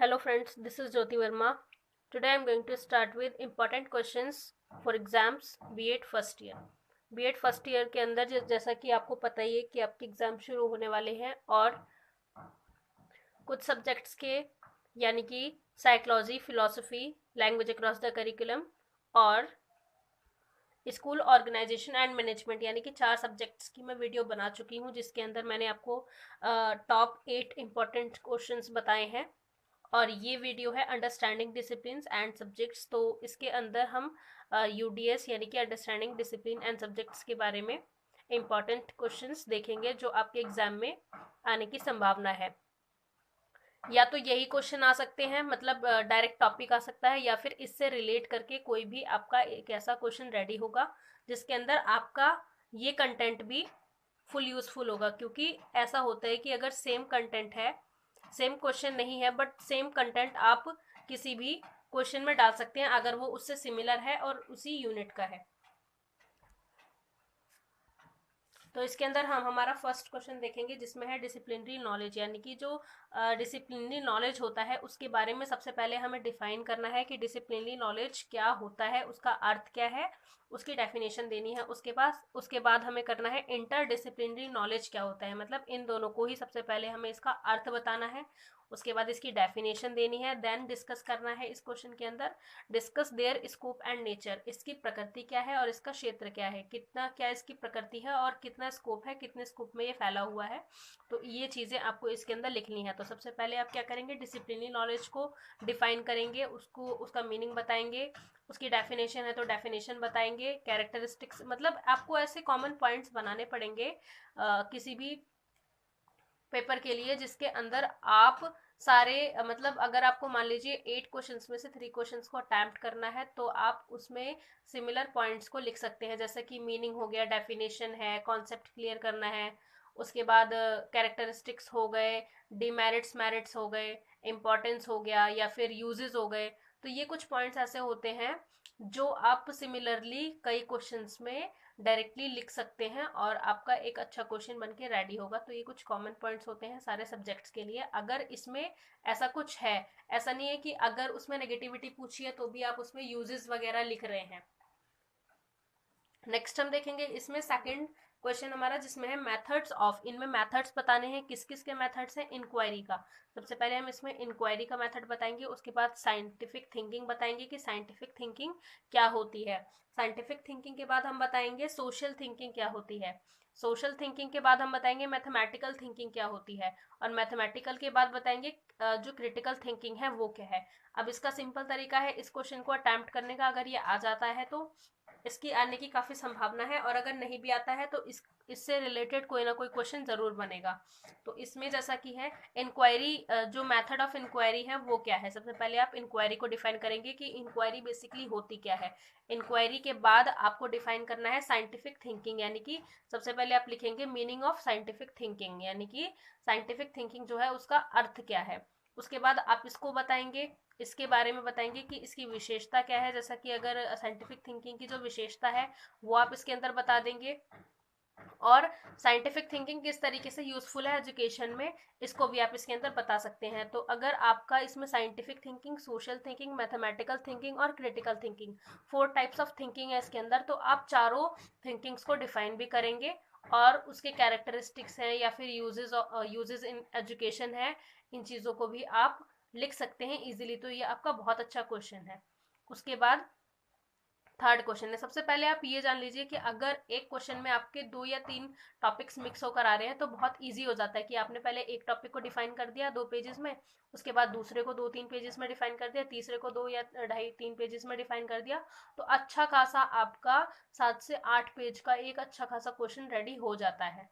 Hello friends, this is Jyoti Verma. Today I am going to start with important questions for exams B.Ed first year. B.Ed first year के अंदर जैसा कि आपको पता ही है कि आपके एग्जाम शुरू होने वाले हैं और कुछ सब्जेक्ट्स के यानी कि psychology, philosophy, language across the curriculum और स्कूल ऑर्गेनाइजेशन एंड मैनेजमेंट यानी कि 4 सब्जेक्ट्स की मैं वीडियो बना चुकी हूँ, जिसके अंदर मैंने आपको टॉप 8 इम्पॉर्टेंट क्वेश्चंस बताए हैं। और ये वीडियो है अंडरस्टैंडिंग डिसिप्लिन एंड सब्जेक्ट्स। तो इसके अंदर हम यूडीएस यानी कि अंडरस्टैंडिंग डिसिप्लिन एंड सब्जेक्ट्स के बारे में इम्पॉर्टेंट क्वेश्चंस देखेंगे जो आपके एग्जाम में आने की संभावना है। या तो यही क्वेश्चन आ सकते हैं, मतलब डायरेक्ट टॉपिक आ सकता है, या फिर इससे रिलेट करके कोई भी आपका एक ऐसा क्वेश्चन रेडी होगा जिसके अंदर आपका ये कंटेंट भी फुल यूजफुल होगा। क्योंकि ऐसा होता है कि अगर सेम कंटेंट है, सेम क्वेश्चन नहीं है, बट सेम कंटेंट आप किसी भी क्वेश्चन में डाल सकते हैं अगर वो उससे सिमिलर है और उसी यूनिट का है। तो इसके अंदर हम हमारा फर्स्ट क्वेश्चन देखेंगे जिसमें है डिसिप्लिनरी नॉलेज, यानी कि जो डिसिप्लिनरी नॉलेज होता है उसके बारे में सबसे पहले हमें डिफाइन करना है कि डिसिप्लिनरी नॉलेज क्या होता है, उसका अर्थ क्या है, उसकी डेफिनेशन देनी है। उसके बाद हमें करना है इंटर डिसिप्लिनरी नॉलेज क्या होता है, मतलब इन दोनों को ही सबसे पहले हमें इसका अर्थ बताना है। उसके बाद इसकी डेफिनेशन देनी है। देन डिस्कस करना है इस क्वेश्चन के अंदर, discuss their scope and nature, इसकी प्रकृति क्या है और इसका क्षेत्र क्या है, कितना क्या इसकी प्रकृति है और कितना स्कोप है, कितने स्कोप में ये फैला हुआ है। तो ये चीज़ें आपको इसके अंदर लिखनी है। तो सबसे पहले आप क्या करेंगे, डिसिप्लिनरी नॉलेज को डिफाइन करेंगे, उसका मीनिंग बताएंगे। उसकी डेफिनेशन है तो डेफिनेशन बताएंगे। कैरेक्टरिस्टिक्स, मतलब आपको ऐसे कॉमन पॉइंट्स बनाने पड़ेंगे किसी भी पेपर के लिए जिसके अंदर आप सारे मतलब अगर आपको मान लीजिए 8 क्वेश्चंस में से 3 क्वेश्चंस को अटेम्प्ट करना है तो आप उसमें सिमिलर पॉइंट्स को लिख सकते हैं, जैसे कि मीनिंग हो गया, डेफिनेशन है, कॉन्सेप्ट क्लियर करना है। उसके बाद कैरेक्टरिस्टिक्स हो गए, डिमेरिट्स मेरिट्स हो गए, इंपॉर्टेंस हो गया, या फिर यूजेस हो गए। तो ये कुछ पॉइंट्स ऐसे होते हैं जो आप सिमिलरली कई क्वेश्चंस में डायरेक्टली लिख सकते हैं और आपका एक अच्छा क्वेश्चन बन के रेडी होगा। तो ये कुछ कॉमन पॉइंट्स होते हैं सारे सब्जेक्ट्स के लिए। अगर इसमें ऐसा कुछ है, ऐसा नहीं है कि अगर उसमें नेगेटिविटी पूछी है तो भी आप उसमें यूजेस वगैरह लिख रहे हैं। नेक्स्ट हम देखेंगे इसमें सेकंड क्वेश्चन हमारा जिसमें है मेथड्स ऑफ, इनमें मेथड्स बताने हैं। किस किस के मेथड्स हैं, इंक्वायरी का। सबसे पहले हम इसमें इंक्वायरी का मेथड बताएंगे। उसके बाद साइंटिफिक थिंकिंग बताएंगे कि साइंटिफिक थिंकिंग क्या होती है। साइंटिफिक थिंकिंग के बाद हम बताएंगे सोशल थिंकिंग क्या होती है। सोशल थिंकिंग के बाद हम बताएंगे मैथमेटिकल थिंकिंग क्या होती है। और मैथमेटिकल के बाद बताएंगे जो क्रिटिकल थिंकिंग है वो क्या है। अब इसका सिंपल तरीका है इस क्वेश्चन को अटेम्प्ट करने का, अगर ये आ जाता है तो इसकी आने की काफी संभावना है, और अगर नहीं भी आता है तो इससे रिलेटेड कोई ना कोई क्वेश्चन जरूर बनेगा। तो इसमें जैसा कि है इंक्वायरी, जो मेथड ऑफ इंक्वायरी है वो क्या है। सबसे पहले आप इंक्वायरी को डिफाइन करेंगे कि इंक्वायरी बेसिकली होती क्या है। इंक्वायरी के बाद आपको डिफाइन करना है साइंटिफिक थिंकिंग, यानी कि सबसे पहले आप लिखेंगे मीनिंग ऑफ साइंटिफिक थिंकिंग, यानी कि साइंटिफिक थिंकिंग जो है उसका अर्थ क्या है। उसके बाद आप इसको बताएंगे, इसके बारे में बताएंगे कि इसकी विशेषता क्या है। जैसा कि अगर साइंटिफिक थिंकिंग की जो विशेषता है वो आप इसके अंदर बता देंगे, और साइंटिफिक थिंकिंग किस तरीके से यूजफुल है एजुकेशन में, इसको भी आप इसके अंदर बता सकते हैं। तो अगर आपका इसमें scientific thinking, social thinking, mathematical thinking और critical thinking 4 types of thinking है इसके अंदर, तो आप चारों थिंकिंग्स को डिफाइन भी करेंगे और उसके कैरेक्टरिस्टिक्स हैं या फिर यूजेस इन एजुकेशन है, इन चीज़ों को भी आप लिख सकते हैं इजीली। तो ये आपका बहुत अच्छा क्वेश्चन है। उसके बाद थर्ड क्वेश्चन है। सबसे पहले आप ये जान लीजिए कि अगर एक क्वेश्चन में आपके 2 या 3 टॉपिक्स मिक्स होकर आ रहे हैं तो बहुत इजी हो जाता है कि आपने पहले एक टॉपिक को डिफाइन कर दिया 2 पेजेस में, उसके बाद दूसरे को 2-3 पेजेस में डिफाइन कर दिया, तीसरे को 2 या 2.5-3 पेजेस में डिफाइन कर दिया। तो अच्छा खासा आपका 7 से 8 पेज का एक अच्छा खासा क्वेश्चन रेडी हो जाता है।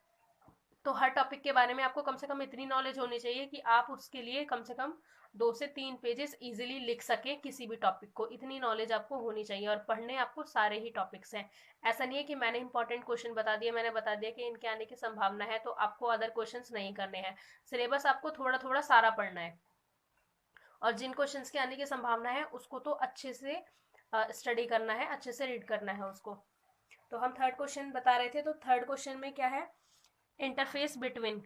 तो हर टॉपिक के बारे में आपको कम से कम इतनी नॉलेज होनी चाहिए कि आप उसके लिए कम से कम 2 से 3 पेजेस इजीली लिख सके किसी भी टॉपिक को। इतनी नॉलेज आपको होनी चाहिए, और पढ़ने आपको सारे ही टॉपिक्स हैं। ऐसा नहीं है कि मैंने इंपॉर्टेंट क्वेश्चन बता दिया, मैंने बता दिया कि इनके आने की संभावना है तो आपको अदर क्वेश्चंस नहीं करने हैं। सिलेबस आपको थोड़ा थोड़ा सारा पढ़ना है, और जिन क्वेश्चंस के आने की संभावना है उसको तो अच्छे से स्टडी करना है, अच्छे से रीड करना है उसको। तो हम थर्ड क्वेश्चन बता रहे थे, तो थर्ड क्वेश्चन में क्या है, interface between.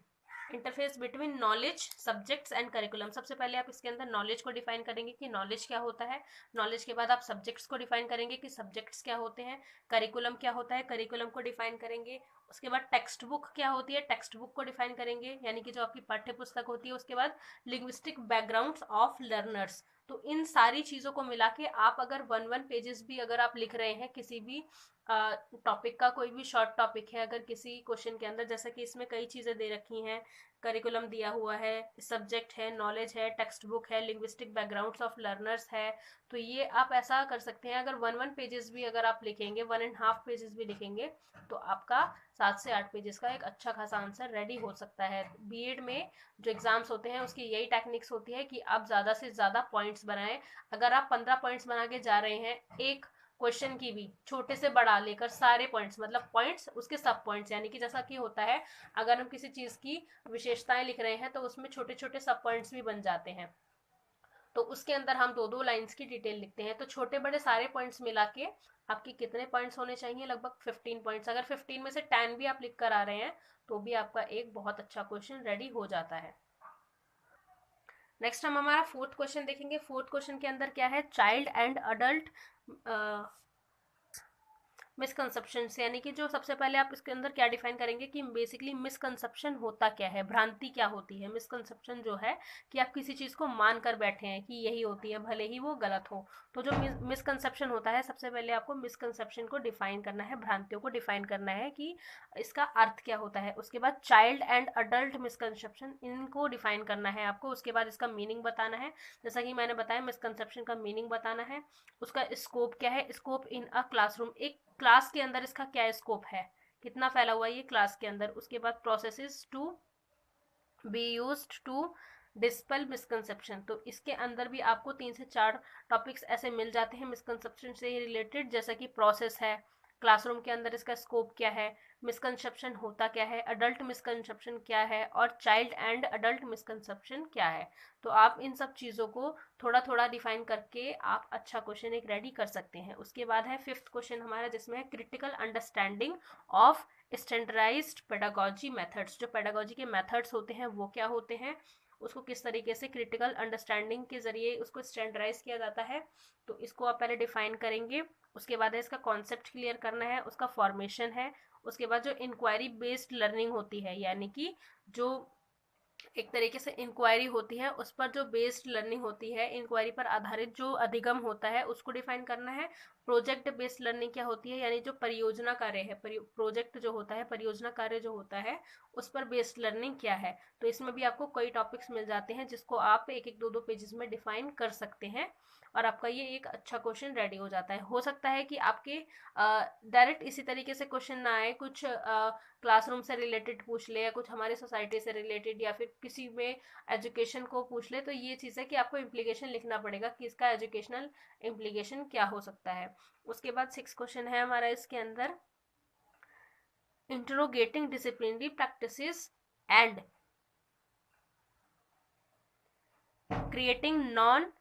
Interface between knowledge, subjects and curriculum. सबसे पहले आप इसके अंदर नॉलेज को डिफाइन करेंगे कि नॉलेज क्या होता है। नॉलेज के बाद आप सब्जेक्ट्स को डिफाइन करेंगे कि सब्जेक्ट्स क्या होते हैं। करिकुलम क्या होता है, करिकुलम को डिफाइन करेंगे। उसके बाद टेक्स्ट बुक क्या होती है, टेक्स्ट बुक को डिफाइन करेंगे, यानी कि जो आपकी पाठ्य पुस्तक होती है। उसके बाद लिंग्विस्टिक बैकग्राउंड्स ऑफ लर्नर्स। तो इन सारी चीजों को मिला के आप अगर 1 पेजेस भी अगर आप लिख रहे हैं किसी भी टॉपिक का, कोई भी शॉर्ट टॉपिक है अगर किसी क्वेश्चन के अंदर, जैसा कि इसमें कई चीजें दे रखी हैं, करिकुलम दिया हुआ है, सब्जेक्ट है, नॉलेज है, टेक्स्ट बुक है, लिंग्विस्टिक बैकग्राउंड्स ऑफ लर्नर्स है, तो ये आप ऐसा कर सकते हैं। अगर 1 पेजेस भी अगर आप लिखेंगे, 1.5 पेजेस भी लिखेंगे, तो आपका 7 से 8 पेजेस का एक अच्छा खासा आंसर रेडी हो सकता है। बीएड में जो एग्जाम्स होते हैं उसकी यही टेक्निक्स होती है कि आप ज्यादा से ज्यादा पॉइंट्स बनाएं। अगर आप 15 पॉइंट्स बना के जा रहे हैं, एक क्वेश्चन की भी छोटे से बड़ा लेकर सारे पॉइंट्स, मतलब पॉइंट्स उसके सब पॉइंट्स, यानी कि जैसा कि होता है अगर हम किसी चीज की विशेषताएं लिख रहे हैं तो उसमें छोटे छोटे सब पॉइंट्स भी बन जाते हैं, तो उसके अंदर हम 2-2 लाइंस की डिटेल लिखते हैं। तो छोटे बड़े सारे पॉइंट्स मिला के आपके कितने पॉइंट्स होने चाहिए, लगभग 15 पॉइंट्स। अगर 15 में से 10 भी आप लिख कर आ रहे हैं तो भी आपका एक बहुत अच्छा क्वेश्चन रेडी हो जाता है। नेक्स्ट हम हमारा 4th क्वेश्चन देखेंगे। 4th क्वेश्चन के अंदर क्या है, चाइल्ड एंड अडल्ट मिसकंसेप्शन, यानी कि जो सबसे पहले आप इसके अंदर क्या डिफाइन करेंगे कि बेसिकली मिसकंसेप्शन होता क्या है, भ्रांति क्या होती है। मिसकंसेप्शन जो है कि आप किसी चीज को मान कर बैठे हैं कि यही होती है, भले ही वो गलत हो। तो जो मिसकंसेप्शन होता है, सबसे पहले आपको मिसकंसेप्शन को डिफाइन करना है, भ्रांतियों को डिफाइन करना है कि इसका अर्थ क्या होता है। उसके बाद चाइल्ड एंड अडल्ट मिसकंसेप्शन, इनको डिफाइन करना है आपको। उसके बाद इसका मीनिंग बताना है, जैसा कि मैंने बताया मिसकंसेप्शन का मीनिंग बताना है। उसका स्कोप क्या है, स्कोप इन अ क्लासरूम, एक क्लास के अंदर इसका क्या स्कोप है, कितना फैला हुआ है ये क्लास के अंदर। उसके बाद processes to be used to dispel misconception, तो इसके अंदर भी आपको 3 से 4 टॉपिक्स ऐसे मिल जाते हैं मिसकंसेप्शन से रिलेटेड, जैसा कि प्रोसेस है, क्लासरूम के अंदर इसका स्कोप क्या है, मिसकंसेप्शन होता क्या है, अडल्ट मिसकंसेप्शन क्या है, और चाइल्ड एंड अडल्ट मिसकंसेप्शन क्या है। तो आप इन सब चीज़ों को थोड़ा थोड़ा डिफाइन करके आप अच्छा क्वेश्चन एक रेडी कर सकते हैं। उसके बाद है 5th क्वेश्चन हमारा, जिसमें है critical understanding of standardised pedagogy methods. जो पेडागोजी के मेथड्स होते हैं वो क्या होते हैं, उसको किस तरीके से क्रिटिकल अंडरस्टैंडिंग के जरिए उसको स्टैंडर्डाइज किया जाता है, तो इसको आप पहले डिफाइन करेंगे। उसके बाद है इसका कॉन्सेप्ट क्लियर करना है, उसका फॉर्मेशन है। उसके बाद जो इंक्वायरी बेस्ड लर्निंग होती है, यानी कि जो एक तरीके से इंक्वायरी होती है उस पर जो बेस्ड लर्निंग होती है, इंक्वायरी पर आधारित जो अधिगम होता है, उसको डिफाइन करना है। प्रोजेक्ट बेस्ड लर्निंग क्या होती है, यानी जो परियोजना कार्य है, प्रोजेक्ट जो होता है, परियोजना कार्य जो होता है, उस पर बेस्ड लर्निंग क्या है। तो इसमें भी आपको कई टॉपिक्स मिल जाते हैं जिसको आप 1-1, 2-2 पेजेस में डिफाइन कर सकते हैं, और आपका ये एक अच्छा क्वेश्चन रेडी हो जाता है। हो सकता है कि आपके डायरेक्ट इसी तरीके से क्वेश्चन ना आए, कुछ क्लासरूम से रिलेटेड पूछ ले, या कुछ हमारी सोसाइटी से रिलेटेड, या फिर किसी में एजुकेशन को पूछ ले। तो ये चीज़ है कि आपको इम्प्लीकेशन लिखना पड़ेगा कि इसका एजुकेशनल इम्प्लीकेशन क्या हो सकता है। उसके बाद 6 क्वेश्चन है हमारा इसके अंदर, interrogating disciplinary practices and creating non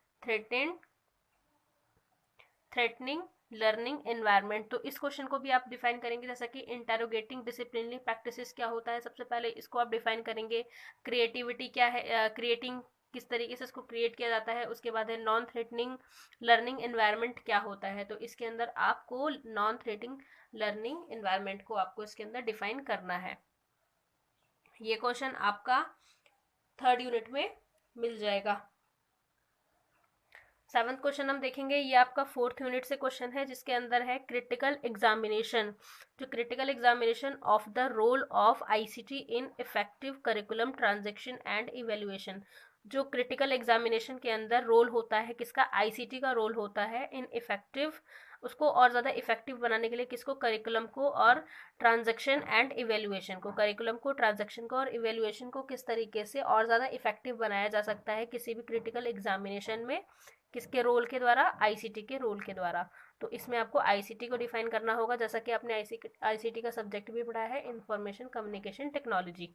threatening learning environment. तो इस क्वेश्चन को भी आप डिफाइन करेंगे, जैसा कि इंटरोगेटिंग डिसिप्लिनरी प्रैक्टिसेस क्या होता है, सबसे पहले इसको आप डिफाइन करेंगे। क्रिएटिविटी क्या है, क्रिएटिंग किस तरीके से इसको क्रिएट किया जाता है। उसके बाद है नॉन थ्रेटनिंग लर्निंग एनवायरनमेंट क्या होता है, तो इसके अंदर आपको नॉन थ्रेटनिंग लर्निंग एनवायरनमेंट को आपको इसके अंदर डिफाइन करना है। ये क्वेश्चन आपका 3rd यूनिट में मिल जाएगा। 7th क्वेश्चन हम देखेंगे, ये आपका 4th यूनिट से क्वेश्चन है, जिसके अंदर है क्रिटिकल एग्जामिनेशन। जो critical examination of the role of ICT in effective curriculum transaction and evaluation. जो क्रिटिकल एग्जामिनेशन के अंदर रोल होता है किसका, आईसीटी का रोल होता है इन इफेक्टिव, उसको और ज़्यादा इफेक्टिव बनाने के लिए किसको, करिकुलम को और ट्रांजैक्शन एंड इवेल्युएशन को। करिकुलम को, ट्रांजैक्शन को और इवेल्युएशन को किस तरीके से और ज़्यादा इफेक्टिव बनाया जा सकता है किसी भी क्रिटिकल एग्जामिनेशन में, किसके रोल के द्वारा, आईसीटी के रोल के द्वारा। तो इसमें आपको आईसीटी को डिफाइन करना होगा, जैसा कि आपने आईसीटी का सब्जेक्ट भी पढ़ा है, इंफॉर्मेशन कम्युनिकेशन टेक्नोलॉजी।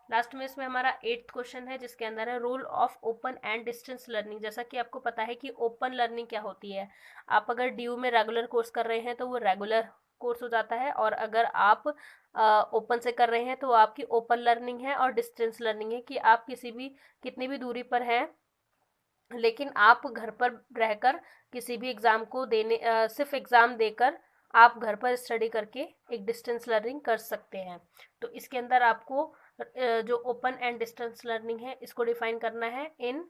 लास्ट में इसमें हमारा 8th क्वेश्चन है, जिसके अंदर है role of open and distance learning. जैसा कि आपको पता है कि ओपन लर्निंग क्या होती है, आप अगर ड्यू में रेगुलर कोर्स कर रहे हैं तो वो रेगुलर कोर्स हो जाता है, और अगर आप ओपन से कर रहे हैं तो आपकी ओपन लर्निंग है और डिस्टेंस लर्निंग है कि आप कितनी भी दूरी पर हैं, लेकिन आप घर पर रहकर किसी भी एग्ज़ाम को सिर्फ एग्ज़ाम देकर आप घर पर स्टडी करके एक डिस्टेंस लर्निंग कर सकते हैं। तो इसके अंदर आपको जो ओपन एंड डिस्टेंस लर्निंग है इसको डिफाइन करना है इन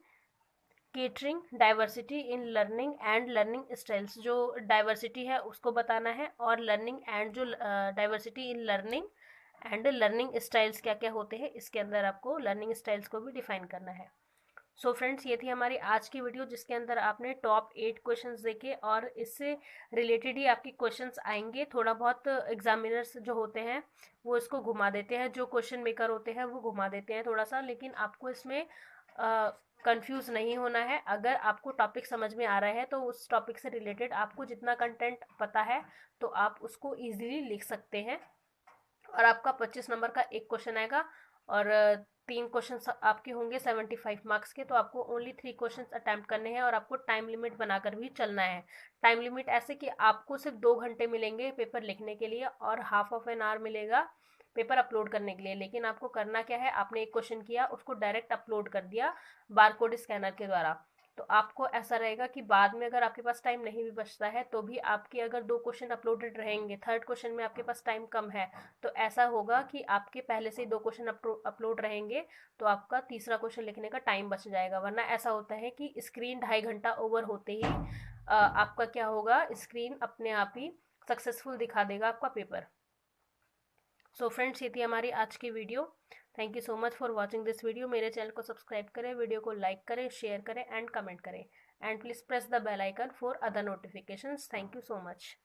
catering diversity in learning and learning styles. जो डाइवर्सिटी है उसको बताना है, और लर्निंग एंड जो diversity in learning and learning styles क्या क्या होते हैं, इसके अंदर आपको लर्निंग स्टाइल्स को भी डिफाइन करना है। सो फ्रेंड्स, ये थी हमारी आज की वीडियो जिसके अंदर आपने टॉप 8 क्वेश्चंस देखे, और इससे रिलेटेड ही आपके क्वेश्चंस आएंगे। थोड़ा बहुत एग्जामिनर्स जो होते हैं वो इसको घुमा देते हैं, जो क्वेश्चन मेकर होते हैं वो घुमा देते हैं थोड़ा सा, लेकिन आपको इसमें कंफ्यूज नहीं होना है। अगर आपको टॉपिक समझ में आ रहा है तो उस टॉपिक से रिलेटेड आपको जितना कंटेंट पता है तो आप उसको ईजिली लिख सकते हैं। और आपका 25 नंबर का एक क्वेश्चन आएगा, और 3 क्वेश्चन आपके होंगे 75 मार्क्स के, तो आपको ओनली 3 क्वेश्चन अटैम्प्ट करने हैं, और आपको टाइम लिमिट बनाकर भी चलना है। टाइम लिमिट ऐसे कि आपको सिर्फ 2 घंटे मिलेंगे पेपर लिखने के लिए, और हाफ ऑफ एन आवर मिलेगा पेपर अपलोड करने के लिए। लेकिन आपको करना क्या है, आपने एक क्वेश्चन किया उसको डायरेक्ट अपलोड कर दिया बारकोड स्कैनर के द्वारा, तो आपको ऐसा रहेगा कि बाद में अगर आपके पास टाइम नहीं भी बचता है तो भी आपके अगर 2 क्वेश्चन अपलोडेड रहेंगे, थर्ड क्वेश्चन में आपके पास टाइम कम है, तो ऐसा होगा कि आपके पहले से ही 2 क्वेश्चन अपलोड रहेंगे, तो आपका तीसरा क्वेश्चन लिखने का टाइम बच जाएगा। वरना ऐसा होता है कि स्क्रीन 2.5 घंटा ओवर होते ही आपका क्या होगा, स्क्रीन अपने आप ही सक्सेसफुल दिखा देगा आपका पेपर। सो फ्रेंड्स, ये थी हमारी आज की video. Thank you so much for watching this video. मेरे चैनल को सब्सक्राइब करें, वीडियो को लाइक करें, शेयर करें एंड कमेंट करें, and please press the bell icon for other notifications. Thank you so much.